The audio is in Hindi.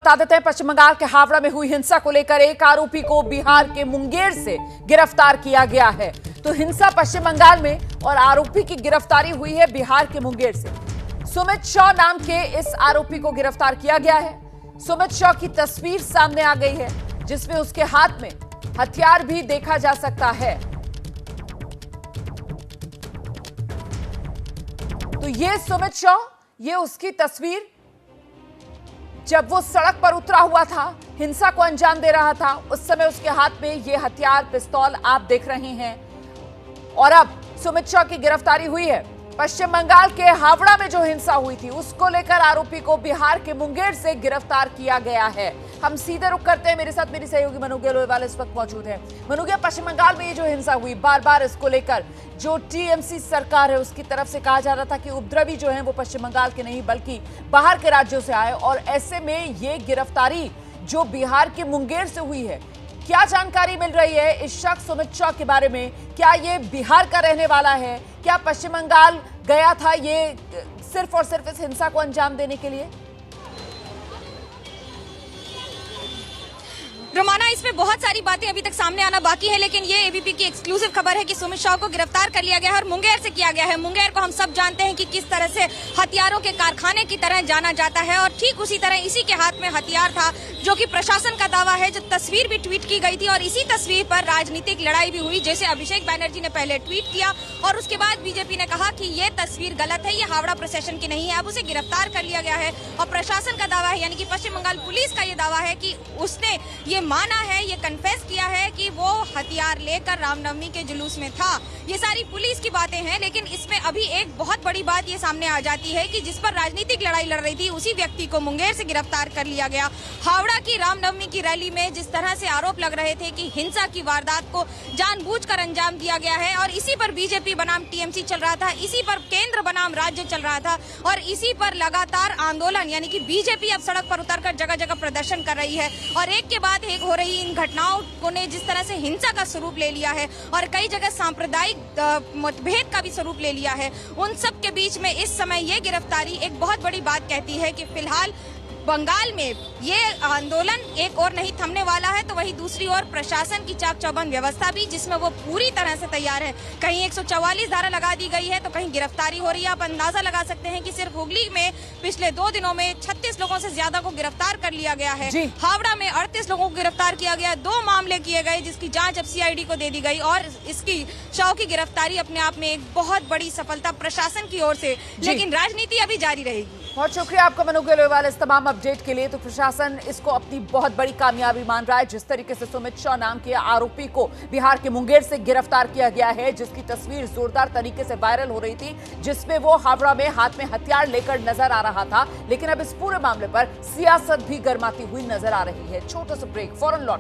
बता देते हैं, पश्चिम बंगाल के हावड़ा में हुई हिंसा को लेकर एक आरोपी को बिहार के मुंगेर से गिरफ्तार किया गया है। तो हिंसा पश्चिम बंगाल में और आरोपी की गिरफ्तारी हुई है बिहार के मुंगेर से। सुमित शॉ नाम के इस आरोपी को गिरफ्तार किया गया है। सुमित शॉ की तस्वीर सामने आ गई है, जिसमें उसके हाथ में हथियार भी देखा जा सकता है। तो ये सुमित शॉ, ये उसकी तस्वीर जब वो सड़क पर उतरा हुआ था, हिंसा को अंजाम दे रहा था, उस समय उसके हाथ में ये हथियार पिस्तौल आप देख रहे हैं। और अब सुमित शॉ की गिरफ्तारी हुई है। पश्चिम बंगाल के हावड़ा में जो हिंसा हुई थी, उसको लेकर आरोपी को बिहार के मुंगेर से गिरफ्तार किया गया है। हम सीधे रुक करते हैं, मेरे साथ मेरी सहयोगी मनुगे लोहेवाल इस वक्त मौजूद है। मनुगे, पश्चिम बंगाल में ये जो हिंसा हुई, बार बार इसको लेकर जो टीएमसी सरकार है उसकी तरफ से कहा जा रहा था कि उपद्रवी जो है वो पश्चिम बंगाल के नहीं बल्कि बाहर के राज्यों से आए, और ऐसे में ये गिरफ्तारी जो बिहार के मुंगेर से हुई है, क्या जानकारी मिल रही है इस शख्स सुमित शॉ के बारे में? क्या ये बिहार का रहने वाला है? क्या पश्चिम बंगाल गया था ये सिर्फ और सिर्फ इस हिंसा को अंजाम देने के लिए? रोमाना, इसमें बहुत सारी बातें अभी तक सामने आना बाकी है, लेकिन ये एबीपी की एक्सक्लूसिव खबर है कि सुमित शॉ को गिरफ्तार कर लिया गया है और मुंगेर से किया गया है। मुंगेर को हम सब जानते हैं कि किस तरह से हथियारों के कारखाने की तरह जाना जाता है, और ठीक उसी तरह इसी के हाथ में हथियार था, जो कि प्रशासन का दावा है। जो तस्वीर भी ट्वीट की गई थी और इसी तस्वीर पर राजनीतिक लड़ाई भी हुई, जैसे अभिषेक बैनर्जी ने पहले ट्वीट किया और उसके बाद बीजेपी ने कहा कि ये तस्वीर गलत है, ये हावड़ा प्रोसेशन की नहीं है। अब उसे गिरफ्तार कर लिया गया है और प्रशासन का दावा है, यानी कि पश्चिम बंगाल पुलिस का ये दावा है कि उसने ये माना है, ये कन्फेस किया है कि वो हथियार लेकर रामनवमी के जुलूस में था। ये सारी पुलिस की बातें हैं, लेकिन इसमें अभी एक बहुत बड़ी बात ये सामने आ जाती है कि जिस पर राजनीतिक लड़ाई लड़ रही थी, उसी व्यक्ति को मुंगेर से गिरफ्तार कर लिया गया। हावड़ा की रामनवमी की रैली में जिस तरह से आरोप लग रहे थे कि हिंसा की वारदात को जानबूझकर अंजाम दिया गया है, और इसी पर बीजेपी बनाम टीएमसी चल रहा था, इसी पर केंद्र बनाम राज्य चल रहा था, और इसी पर लगातार आंदोलन, यानी कि बीजेपी अब सड़क पर उतरकर जगह जगह प्रदर्शन कर रही है, और एक के बाद एक हो रही इन घटनाओं ने जिस तरह से हिंसा का स्वरूप ले लिया है और कई जगह सांप्रदायिक मतभेद का भी स्वरूप ले लिया है, उन सब के बीच में इस समय ये गिरफ्तारी एक बहुत बड़ी बात कहती है कि फिलहाल बंगाल में ये आंदोलन एक और नहीं थमने वाला है, तो वहीं दूसरी ओर प्रशासन की चाक चौबंद व्यवस्था भी, जिसमें वो पूरी तरह से तैयार है। कहीं 144 धारा लगा दी गई है, तो कहीं गिरफ्तारी हो रही है। आप अंदाजा लगा सकते हैं कि सिर्फ हुगली में पिछले 2 दिनों में 36 लोगों से ज्यादा को गिरफ्तार कर लिया गया है। हावड़ा में 38 लोगों को गिरफ्तार किया गया, 2 मामले किए गए जिसकी जाँच अब CID को दे दी गई, और इसकी शॉ की गिरफ्तारी अपने आप में एक बहुत बड़ी सफलता प्रशासन की ओर से, लेकिन राजनीति अभी जारी रहेगी। बहुत शुक्रिया आपका मनुगे लोहेवाल इस तमाम अपडेट के लिए। तो प्रशासन इसको अपनी बहुत बड़ी कामयाबी मान रहा है, जिस तरीके से सुमित शॉ नाम के आरोपी को बिहार के मुंगेर से गिरफ्तार किया गया है, जिसकी तस्वीर जोरदार तरीके से वायरल हो रही थी, जिसमें वो हावड़ा में हाथ में हथियार लेकर नजर आ रहा था। लेकिन अब इस पूरे मामले पर सियासत भी गर्माती हुई नजर आ रही है। छोटा सा ब्रेक, फौरन लौट रहे हैं।